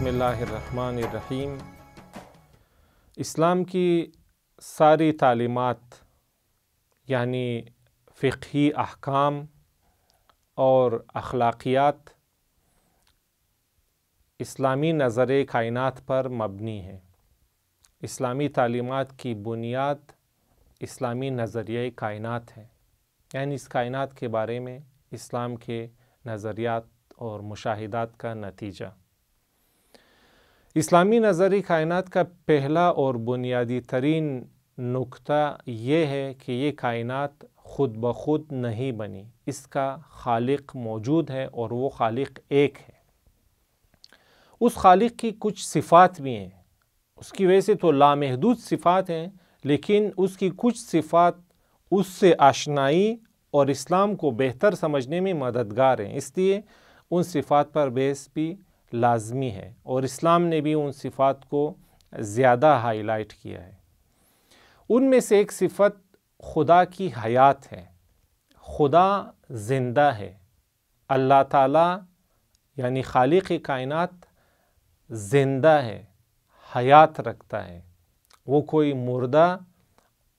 بسم اللہ الرحمن الرحیم۔ اسلام کی ساری تعلیمات یعنی فقہی احکام اور اخلاقیات اسلامی نظر کائنات پر مبنی ہے۔ اسلامی تعلیمات کی بنیاد اسلامی نظریہ کائنات ہے، یعنی اس کائنات کے بارے میں اسلام کے نظریات اور مشاہدات کا نتیجہ۔ اسلامی نظریہ کائنات کا پہلا اور بنیادی ترین نقطہ یہ ہے کہ یہ کائنات خود بخود نہیں بنی، اس کا خالق موجود ہے اور وہ خالق ایک ہے۔ اس خالق کی کچھ صفات بھی ہیں، اس کی وجہ سے تو لامحدود صفات ہیں، لیکن اس کی کچھ صفات اس سے آشنائی اور اسلام کو بہتر سمجھنے میں مددگار ہیں، اس لیے ان صفات پر بحث بھی لازمی ہے، اور اسلام نے بھی ان صفات کو زیادہ ہائی لائٹ کیا ہے۔ ان میں سے ایک صفت خدا کی حیات ہے۔ خدا زندہ ہے، اللہ تعالیٰ یعنی خالق کائنات زندہ ہے، حیات رکھتا ہے، وہ کوئی مردہ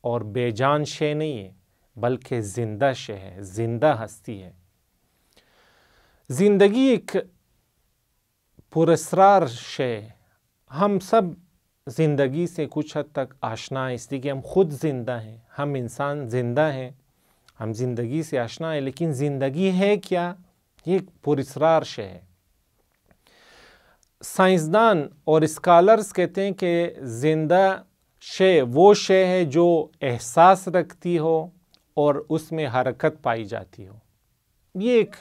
اور بے جان شے نہیں ہے بلکہ زندہ شے ہے، زندہ ہستی ہے۔ زندگی ایک پراسرار شے ہے، ہم سب زندگی سے کچھ حد تک آشنا ہیں، اس لیے کہ ہم خود زندہ ہیں، ہم انسان زندہ ہیں، ہم زندگی سے آشنا ہیں، لیکن زندگی ہے کیا؟ یہ ایک پراسرار شے ہے۔ سائنسدان اور اسکالرز کہتے ہیں کہ زندہ شے وہ شے ہے جو احساس رکھتی ہو اور اس میں حرکت پائی جاتی ہو۔ یہ ایک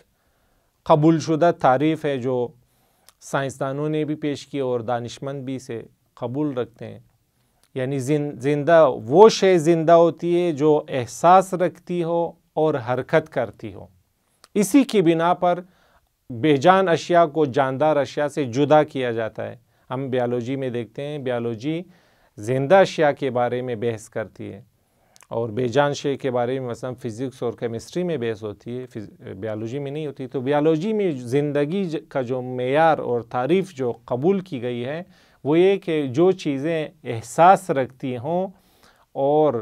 قبول شدہ تعریف ہے جو سائنسدانوں نے بھی پیش کی اور دانشمند بھی اسے قبول رکھتے ہیں، یعنی زندہ وہ شے زندہ ہوتی ہے جو احساس رکھتی ہو اور حرکت کرتی ہو۔ اسی کی بنا پر بے جان اشیاء کو جاندار اشیاء سے جدا کیا جاتا ہے۔ ہم بیالوجی میں دیکھتے ہیں، بیالوجی زندہ اشیاء کے بارے میں بحث کرتی ہے اور بے جان شے کے بارے میں مثلا فزکس اور کیمسٹری میں بحث ہوتی ہے، بیالوجی میں نہیں ہوتی۔ تو بیالوجی میں زندگی کا جو معیار اور تعریف جو قبول کی گئی ہے وہ یہ کہ جو چیزیں احساس رکھتی ہوں اور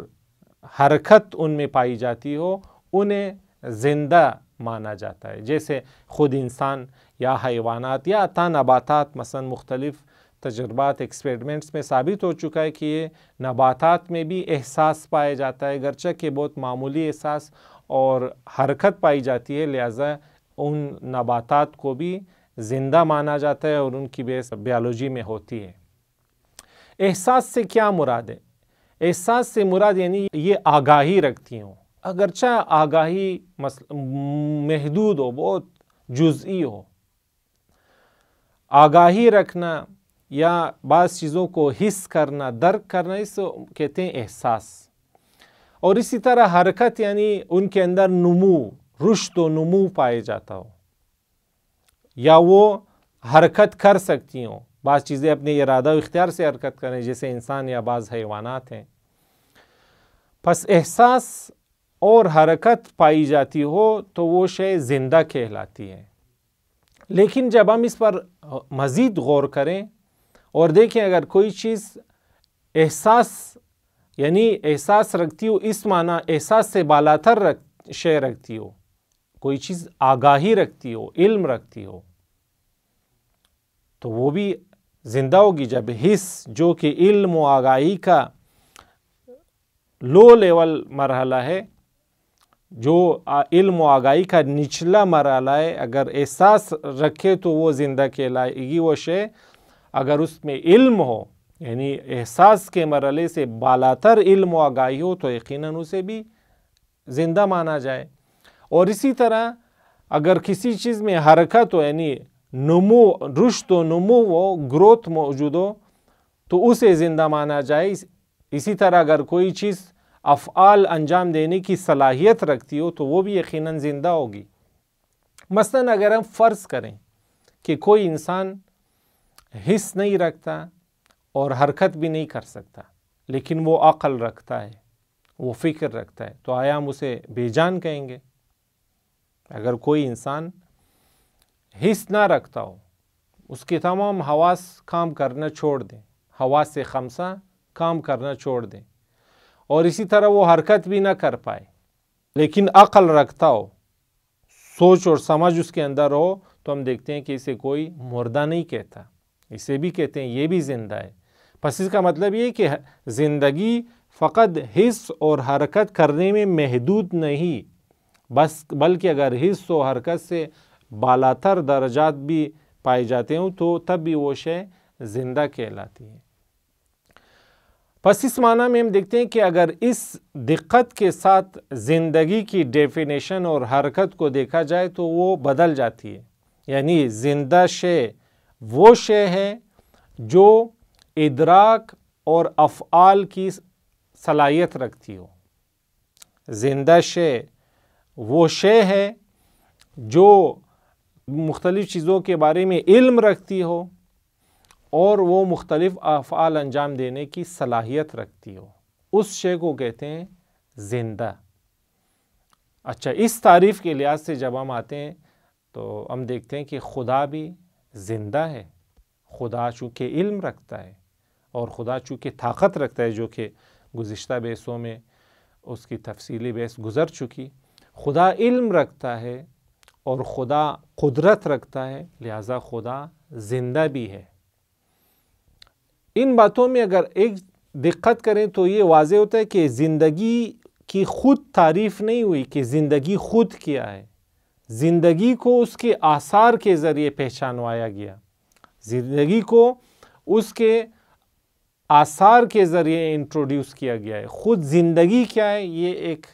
حرکت ان میں پائی جاتی ہو انہیں زندہ مانا جاتا ہے، جیسے خود انسان یا حیوانات یا عطا نباتات۔ مثلا مختلف تجربات ایکسپیریمنٹس میں ثابت ہو چکا ہے کہ یہ نباتات میں بھی احساس پایا جاتا ہے، گرچہ کہ بہت معمولی احساس اور حرکت پائی جاتی ہے، لہٰذا ان نباتات کو بھی زندہ مانا جاتا ہے اور ان کی بحث بیالوجی میں ہوتی ہے۔ احساس سے کیا مراد ہے؟ احساس سے مراد یعنی یہ آگاہی رکھتی ہوں، اگرچہ آگاہی محدود ہو، بہت جزئی ہو۔ آگاہی رکھنا یا بعض چیزوں کو حس کرنا، درک کرنا، اس کو کہتے ہیں احساس۔ اور اسی طرح حرکت یعنی ان کے اندر نمو، رشد و نمو پائے جاتا ہو، یا وہ حرکت کر سکتی ہوں، بعض چیزیں اپنے ارادہ و اختیار سے حرکت کریں جیسے انسان یا بعض حیوانات ہیں۔ پس احساس اور حرکت پائی جاتی ہو تو وہ شے زندہ کہلاتی ہے۔ لیکن جب ہم اس پر مزید غور کریں اور دیکھیں اگر کوئی چیز احساس یعنی احساس رکھتی ہو، اس معنی احساس سے بالاتر شے رکھتی ہو، کوئی چیز آگاہی رکھتی ہو، علم رکھتی ہو، تو وہ بھی زندہ ہوگی۔ جب حس جو کہ علم و آگاہی کا لو لیول مرحلہ ہے، جو علم و آگاہی کا نچلا مرحلہ ہے، اگر احساس رکھے تو وہ زندہ کہلائے گی وہ شے۔ اگر اس میں علم ہو یعنی احساس کے مرحلے سے بالاتر علم و آگاہی ہو تو یقیناً اسے بھی زندہ مانا جائے۔ اور اسی طرح اگر کسی چیز میں حرکت ہو یعنی نمو، رشد و نمو ہو، گروتھ موجود ہو تو اسے زندہ مانا جائے۔ اسی طرح اگر کوئی چیز افعال انجام دینے کی صلاحیت رکھتی ہو تو وہ بھی یقیناً زندہ ہوگی۔ مثلاً اگر ہم فرض کریں کہ کوئی انسان حس نہیں رکھتا اور حرکت بھی نہیں کر سکتا، لیکن وہ عقل رکھتا ہے، وہ فکر رکھتا ہے، تو آیا ہم اسے بے جان کہیں گے؟ اگر کوئی انسان حس نہ رکھتا ہو، اس کے تمام حواس کام کرنا چھوڑ دیں، حواس خمسہ کام کرنا چھوڑ دیں، اور اسی طرح وہ حرکت بھی نہ کر پائے، لیکن عقل رکھتا ہو، سوچ اور سمجھ اس کے اندر ہو، تو ہم دیکھتے ہیں کہ اسے کوئی مردہ نہیں کہتا، اسے بھی کہتے ہیں یہ بھی زندہ ہے۔ پس اس کا مطلب یہ کہ زندگی فقط حس اور حرکت کرنے میں محدود نہیں، بلکہ اگر حس و حرکت سے بالاتر درجات بھی پائے جاتے ہوں تو تب بھی وہ شے زندہ کہلاتی ہے۔ پس اس معنی میں ہم دیکھتے ہیں کہ اگر اس دقت کے ساتھ زندگی کی ڈیفینیشن اور حرکت کو دیکھا جائے تو وہ بدل جاتی ہے، یعنی زندہ شے وہ شے ہے جو ادراک اور افعال کی صلاحیت رکھتی ہو، زندہ شے وہ شے ہے جو مختلف چیزوں کے بارے میں علم رکھتی ہو اور وہ مختلف افعال انجام دینے کی صلاحیت رکھتی ہو، اس شے کو کہتے ہیں زندہ۔ اچھا، اس تعریف کے لحاظ سے جب ہم آتے ہیں تو ہم دیکھتے ہیں کہ خدا بھی زندہ ہے۔ خدا چونکہ علم رکھتا ہے اور خدا چونکہ طاقت رکھتا ہے، جو کہ گزشتہ بحثوں میں اس کی تفصیلی بحث گزر چکی، خدا علم رکھتا ہے اور خدا قدرت رکھتا ہے، لہذا خدا زندہ بھی ہے۔ ان باتوں میں اگر ایک دقت کریں تو یہ واضح ہوتا ہے کہ زندگی کی خود تعریف نہیں ہوئی کہ زندگی خود کیا ہے، زندگی کو اس کے آثار کے ذریعے پہچانوایا گیا، زندگی کو اس کے آثار کے ذریعے انٹروڈیوس کیا گیا ہے۔ خود زندگی کیا ہے یہ ایک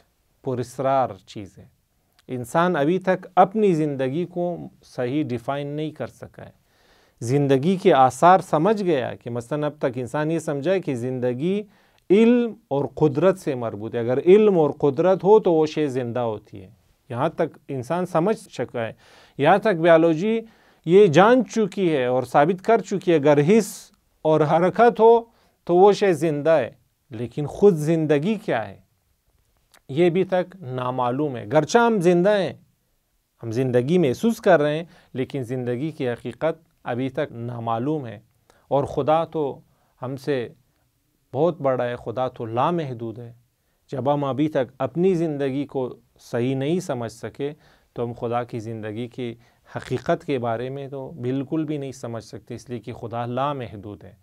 پراسرار چیز ہے، انسان ابھی تک اپنی زندگی کو صحیح ڈیفائن نہیں کر سکا ہے۔ زندگی کے آثار سمجھ گیا کہ مثلا اب تک انسان یہ سمجھا ہے کہ زندگی علم اور قدرت سے مربوط ہے، اگر علم اور قدرت ہو تو وہ شے زندہ ہوتی ہے، یہاں تک انسان سمجھ چکا ہے، یہاں تک بیالوجی یہ جان چکی ہے اور ثابت کر چکی ہے اگر حس اور حرکت ہو تو وہ شے زندہ ہے، لیکن خود زندگی کیا ہے یہ بھی تک نامعلوم ہے۔ گرچہ ہم زندہ ہیں، ہم زندگی محسوس کر رہے ہیں، لیکن زندگی کی حقیقت ابھی تک نامعلوم ہے، اور خدا تو ہم سے بہت بڑا ہے، خدا تو لامحدود ہے۔ جب ہم ابھی تک اپنی زندگی کو صحیح نہیں سمجھ سکے تو ہم خدا کی زندگی کی حقیقت کے بارے میں تو بالکل بھی نہیں سمجھ سکتے، اس لیے کہ خدا لامحدود ہے۔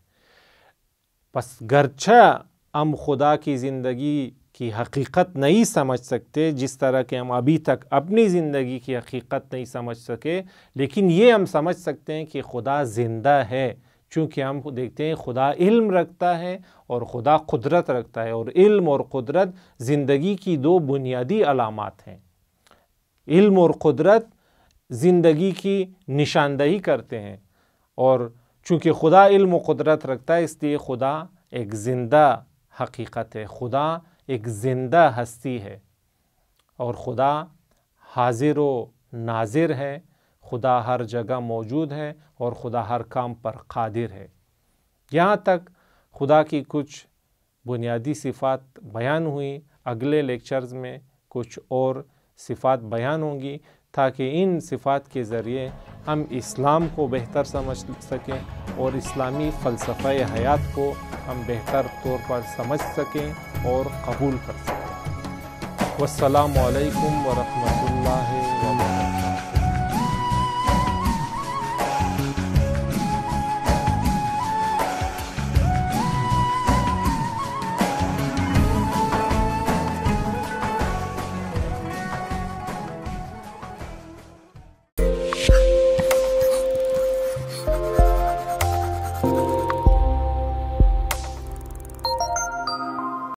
پس گرچہ ہم خدا کی زندگی کی حقیقت نہیں سمجھ سکتے جس طرح کہ ہم ابھی تک اپنی زندگی کی حقیقت نہیں سمجھ سکے، لیکن یہ ہم سمجھ سکتے ہیں کہ خدا زندہ ہے، چونکہ ہم دیکھتے ہیں خدا علم رکھتا ہے اور خدا قدرت رکھتا ہے، اور علم اور قدرت زندگی کی دو بنیادی علامات ہیں۔ علم اور قدرت زندگی کی نشاندہی کرتے ہیں، اور چونکہ خدا علم و قدرت رکھتا ہے اس لیے خدا ایک زندہ حقیقت ہے، خدا ایک زندہ ہستی ہے، اور خدا حاضر و ناظر ہے، خدا ہر جگہ موجود ہے اور خدا ہر کام پر قادر ہے۔ یہاں تک خدا کی کچھ بنیادی صفات بیان ہوئی، اگلے لیکچرز میں کچھ اور صفات بیان ہوں گی تاکہ ان صفات کے ذریعے ہم اسلام کو بہتر سمجھ سکیں اور اسلامی فلسفہ حیات کو ہم بہتر طور پر سمجھ سکیں اور قبول کر سکیں۔ والسلام علیکم ورحمۃ اللہ وبرکاتہ۔